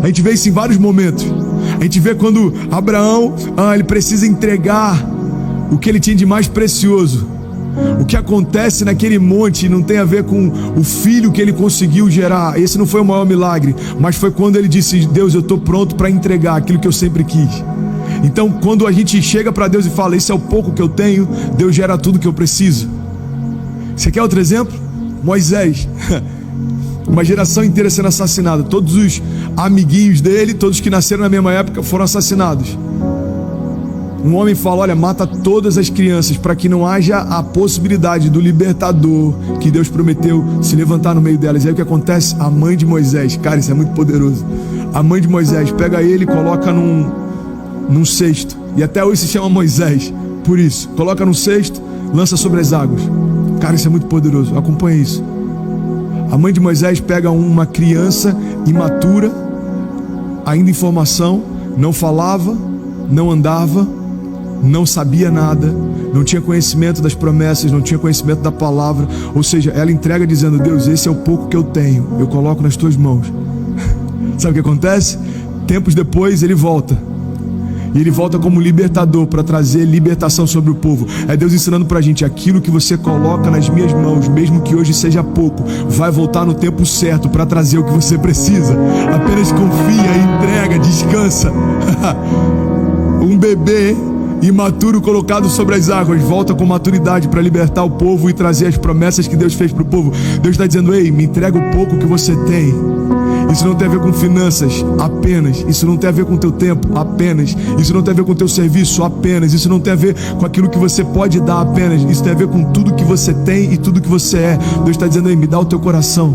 A gente vê isso em vários momentos. A gente vê quando Abraão, ele precisa entregar o que ele tinha de mais precioso. O que acontece naquele monte não tem a ver com o filho que ele conseguiu gerar. Esse não foi o maior milagre, mas foi quando ele disse: Deus, eu estou pronto para entregar aquilo que eu sempre quis. Então, quando a gente chega para Deus e fala: esse é o pouco que eu tenho, Deus gera tudo que eu preciso. Você quer outro exemplo? Moisés. Uma geração inteira sendo assassinada. Todos os amiguinhos dele, todos que nasceram na mesma época, foram assassinados. Um homem fala: olha, mata todas as crianças para que não haja a possibilidade do libertador que Deus prometeu se levantar no meio delas. E aí o que acontece? A mãe de Moisés, cara, isso é muito poderoso. A mãe de Moisés pega ele e coloca num cesto. E até hoje se chama Moisés por isso. Coloca num cesto, lança sobre as águas. Cara, isso é muito poderoso. Acompanha isso. A mãe de Moisés pega uma criança imatura, ainda em formação, não falava, não andava, não sabia nada, não tinha conhecimento das promessas, não tinha conhecimento da palavra. Ou seja, ela entrega dizendo: Deus, esse é o pouco que eu tenho, eu coloco nas tuas mãos. Sabe o que acontece? Tempos depois ele volta. E ele volta como libertador para trazer libertação sobre o povo. É Deus ensinando pra gente: aquilo que você coloca nas minhas mãos, mesmo que hoje seja pouco, vai voltar no tempo certo para trazer o que você precisa. Apenas confia, entrega, descansa. Um bebê imaturo colocado sobre as águas volta com maturidade para libertar o povo e trazer as promessas que Deus fez para o povo. Deus está dizendo: ei, me entrega o pouco que você tem. Isso não tem a ver com finanças apenas. Isso não tem a ver com o teu tempo apenas. Isso não tem a ver com o teu serviço apenas. Isso não tem a ver com aquilo que você pode dar apenas. Isso tem a ver com tudo que você tem e tudo que você é. Deus está dizendo: ei, me dá o teu coração,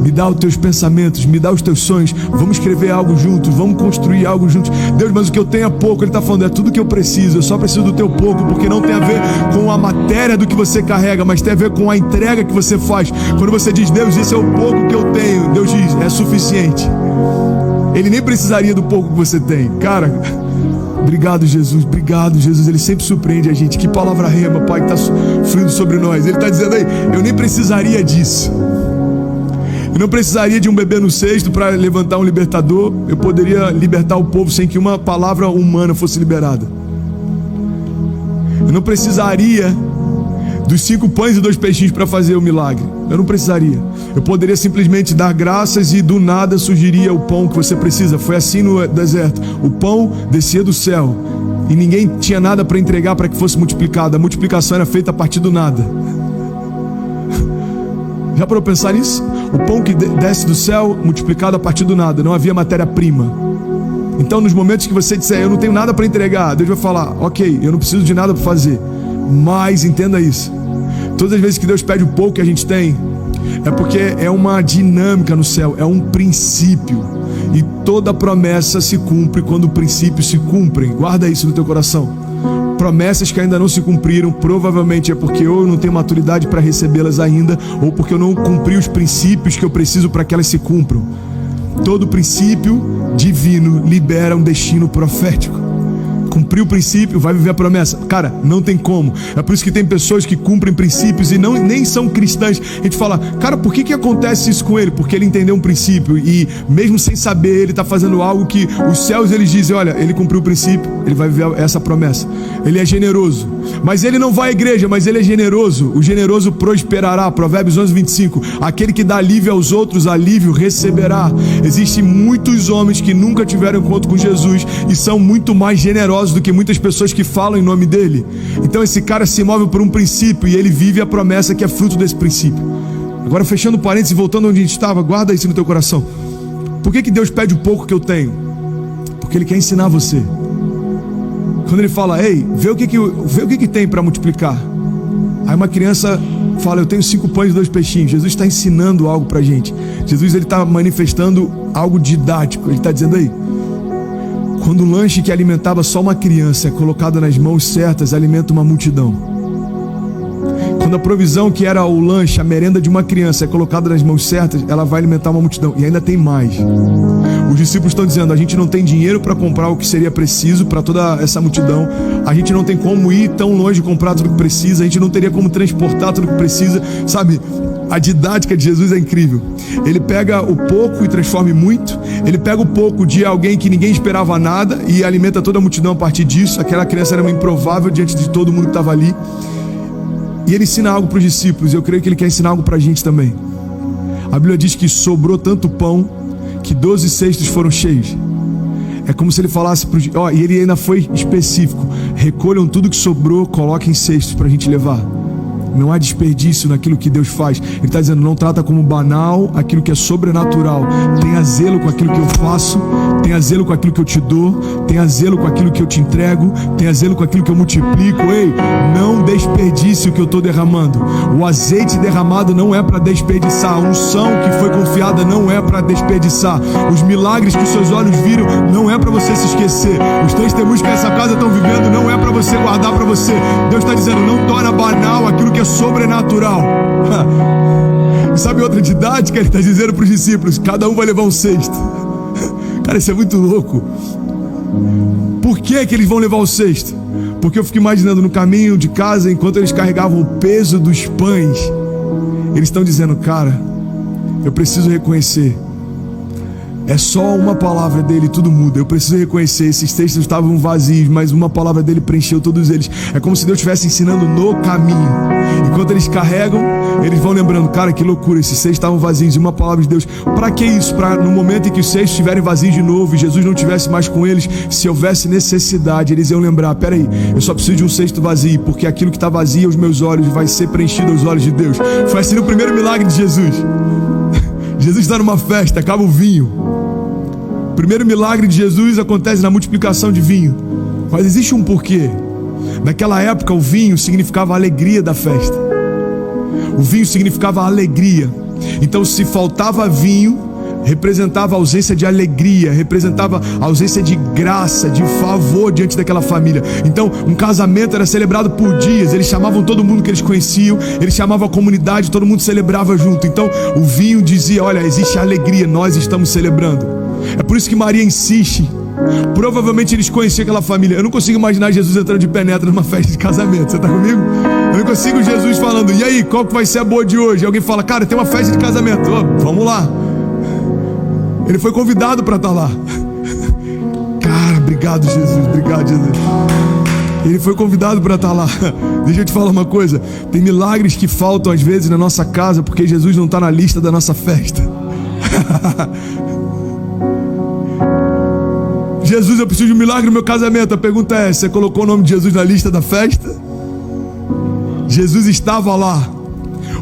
me dá os teus pensamentos, me dá os teus sonhos. Vamos escrever algo juntos, vamos construir algo juntos. Deus, mas o que eu tenho é pouco. Ele está falando: é tudo que eu preciso. Eu só preciso do teu pouco, porque não tem a ver com a matéria do que você carrega, mas tem a ver com a entrega que você faz. Quando você diz: Deus, esse é o pouco que eu tenho, Deus diz: é suficiente. Ele nem precisaria do pouco que você tem. Cara, obrigado, Jesus. Obrigado, Jesus. Ele sempre surpreende a gente. Que palavra rema, Pai, que está fluindo sobre nós. Ele está dizendo: aí, eu nem precisaria disso. Eu não precisaria de um bebê no cesto para levantar um libertador. Eu poderia libertar o povo sem que uma palavra humana fosse liberada. Eu não precisaria dos 5 pães e 2 peixinhos para fazer o milagre. Eu não precisaria. Eu poderia simplesmente dar graças e do nada surgiria o pão que você precisa. Foi assim no deserto. O pão descia do céu e ninguém tinha nada para entregar para que fosse multiplicado. A multiplicação era feita a partir do nada. Já parou para pensar nisso? O pão que desce do céu, multiplicado a partir do nada. Não havia matéria-prima. Então, nos momentos que você disser: eu não tenho nada para entregar, Deus vai falar: ok, eu não preciso de nada para fazer. Mas entenda isso: todas as vezes que Deus pede o pouco que a gente tem, é porque é uma dinâmica no céu, é um princípio. E toda promessa se cumpre quando princípios se cumprem. Guarda isso no teu coração. Promessas que ainda não se cumpriram, provavelmente é porque ou eu não tenho maturidade para recebê-las ainda, ou porque eu não cumpri os princípios que eu preciso para que elas se cumpram. Todo princípio divino libera um destino profético. Cumpriu o princípio, vai viver a promessa. Cara, não tem como. É por isso que tem pessoas que cumprem princípios e nem são cristãs. A gente fala: cara, por que acontece isso com ele? Porque ele entendeu um princípio e mesmo sem saber, ele está fazendo algo que os céus, eles dizem: olha, ele cumpriu o princípio, ele vai viver essa promessa. Ele é generoso, mas ele não vai à igreja, mas ele é generoso. O generoso prosperará. Provérbios 11:25. Aquele que dá alívio aos outros, alívio receberá. Existem muitos homens que nunca tiveram encontro com Jesus e são muito mais generosos do que muitas pessoas que falam em nome dele. Então esse cara se move por um princípio e ele vive a promessa que é fruto desse princípio. Agora, fechando parênteses e voltando onde a gente estava, guarda isso no teu coração. Por que Deus pede o pouco que eu tenho? Porque Ele quer ensinar você. Quando Ele fala: ei, vê o que tem para multiplicar. Aí uma criança fala: eu tenho 5 pães e 2 peixinhos. Jesus está ensinando algo para a gente. Jesus, ele está manifestando algo didático. Ele está dizendo: aí, quando o lanche que alimentava só uma criança é colocado nas mãos certas, alimenta uma multidão. Quando a provisão que era o lanche, a merenda de uma criança é colocada nas mãos certas, ela vai alimentar uma multidão. E ainda tem mais. Os discípulos estão dizendo: a gente não tem dinheiro para comprar o que seria preciso para toda essa multidão. A gente não tem como ir tão longe e comprar tudo que precisa. A gente não teria como transportar tudo que precisa. Sabe, A didática de Jesus é incrível. Ele pega o pouco e transforma em muito. Ele pega o pouco de alguém que ninguém esperava nada e alimenta toda a multidão a partir disso. Aquela criança era uma improvável diante de todo mundo que estava ali. E ele ensina algo para os discípulos. Eu creio que ele quer ensinar algo para a gente também. A Bíblia diz que sobrou tanto pão que 12 cestos foram cheios. É como se ele falasse para os... E ele ainda foi específico. Recolham tudo que sobrou, coloquem em cestos para a gente levar. Não há desperdício naquilo que Deus faz. Ele está dizendo, não trata como banal aquilo que é sobrenatural. Tenha zelo com aquilo que eu faço. Tenha zelo com aquilo que eu te dou. Tenha zelo com aquilo que eu te entrego. Tenha zelo com aquilo que eu multiplico. Ei, não desperdice o que eu estou derramando. O azeite derramado não é para desperdiçar. A unção que foi confiada não é para desperdiçar. Os milagres que os seus olhos viram não é para você se esquecer. Os testemunhos que essa casa estão vivendo não é para você guardar para você. Deus está dizendo, não torna banal aquilo que é sobrenatural. Sabe outra didática? Ele está dizendo para os discípulos, cada um vai levar um cesto. Cara, isso é muito louco. Por que eles vão levar o cesto? Porque eu fico imaginando no caminho de casa, enquanto eles carregavam o peso dos pães, eles estão dizendo, cara, eu preciso reconhecer, é só uma palavra dele, tudo muda. Eu preciso reconhecer, esses textos estavam vazios, mas uma palavra dele preencheu todos eles. É como se Deus estivesse ensinando no caminho. Enquanto eles carregam, eles vão lembrando, cara, que loucura, esses textos estavam vazios, e uma palavra de Deus. Para que isso? Para no momento em que os textos estiverem vazios de novo e Jesus não estivesse mais com eles, se houvesse necessidade, eles iam lembrar, peraí, eu só preciso de um cesto vazio, porque aquilo que está vazio aos meus olhos vai ser preenchido aos olhos de Deus. Foi assim o primeiro milagre de Jesus. Jesus está numa festa, acaba o vinho. O primeiro milagre de Jesus acontece na multiplicação de vinho. Mas existe um porquê. Naquela época o vinho significava a alegria da festa. O vinho significava a alegria. Então se faltava vinho, representava a ausência de alegria, representava a ausência de graça, de favor diante daquela família. Então um casamento era celebrado por dias. Eles chamavam todo mundo que eles conheciam, eles chamavam a comunidade, todo mundo celebrava junto. Então o vinho dizia, olha, existe alegria, nós estamos celebrando. É por isso que Maria insiste. Provavelmente eles conheciam aquela família. Eu não consigo imaginar Jesus entrando de penetra numa festa de casamento. Você está comigo? Eu não consigo Jesus falando, e aí, qual que vai ser a boa de hoje? E alguém fala, cara, tem uma festa de casamento. Vamos lá. Ele foi convidado para estar lá. Cara, obrigado Jesus, obrigado Jesus. Ele foi convidado para estar lá. Deixa eu te falar uma coisa. Tem milagres que faltam às vezes na nossa casa porque Jesus não está na lista da nossa festa. Jesus, eu preciso de um milagre no meu casamento. A pergunta é, você colocou o nome de Jesus na lista da festa? Jesus estava lá.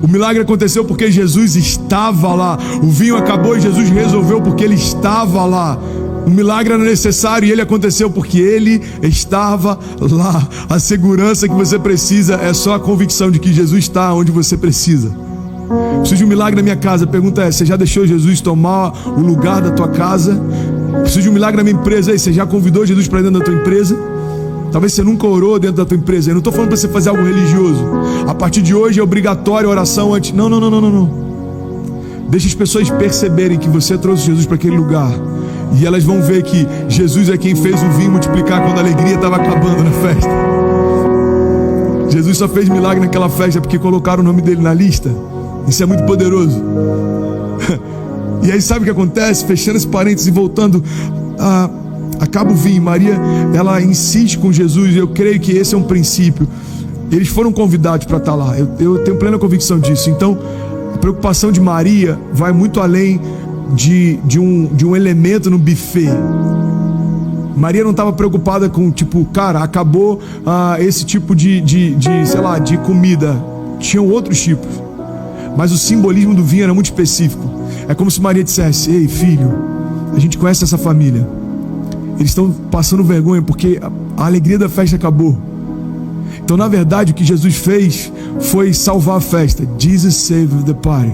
O milagre aconteceu porque Jesus estava lá. O vinho acabou e Jesus resolveu porque ele estava lá. O milagre era necessário e ele aconteceu porque ele estava lá. A segurança que você precisa é só a convicção de que Jesus está onde você precisa. Preciso de um milagre na minha casa. A pergunta é, você já deixou Jesus tomar o lugar da tua casa? Preciso de um milagre na minha empresa. Aí, você já convidou Jesus para dentro da tua empresa? Talvez você nunca orou dentro da tua empresa. Eu não estou falando para você fazer algo religioso. A partir de hoje é obrigatório a oração antes. Não. Deixa as pessoas perceberem que você trouxe Jesus para aquele lugar. E elas vão ver que Jesus é quem fez o vinho multiplicar quando a alegria estava acabando na festa. Jesus só fez milagre naquela festa porque colocaram o nome dele na lista. Isso é muito poderoso. E aí sabe o que acontece? Fechando esse parênteses e voltando, acaba o vinho. Maria, ela insiste com Jesus. Eu creio que esse é um princípio. Eles foram convidados para estar lá. Eu tenho plena convicção disso. Então a preocupação de Maria vai muito além de um elemento no buffet. Maria não estava preocupada com, tipo, cara, acabou esse tipo de comida. Tinham outros tipos. Mas o simbolismo do vinho era muito específico. É como se Maria dissesse, ei filho, a gente conhece essa família. Eles estão passando vergonha porque a alegria da festa acabou. Então na verdade o que Jesus fez foi salvar a festa. Jesus saved the party.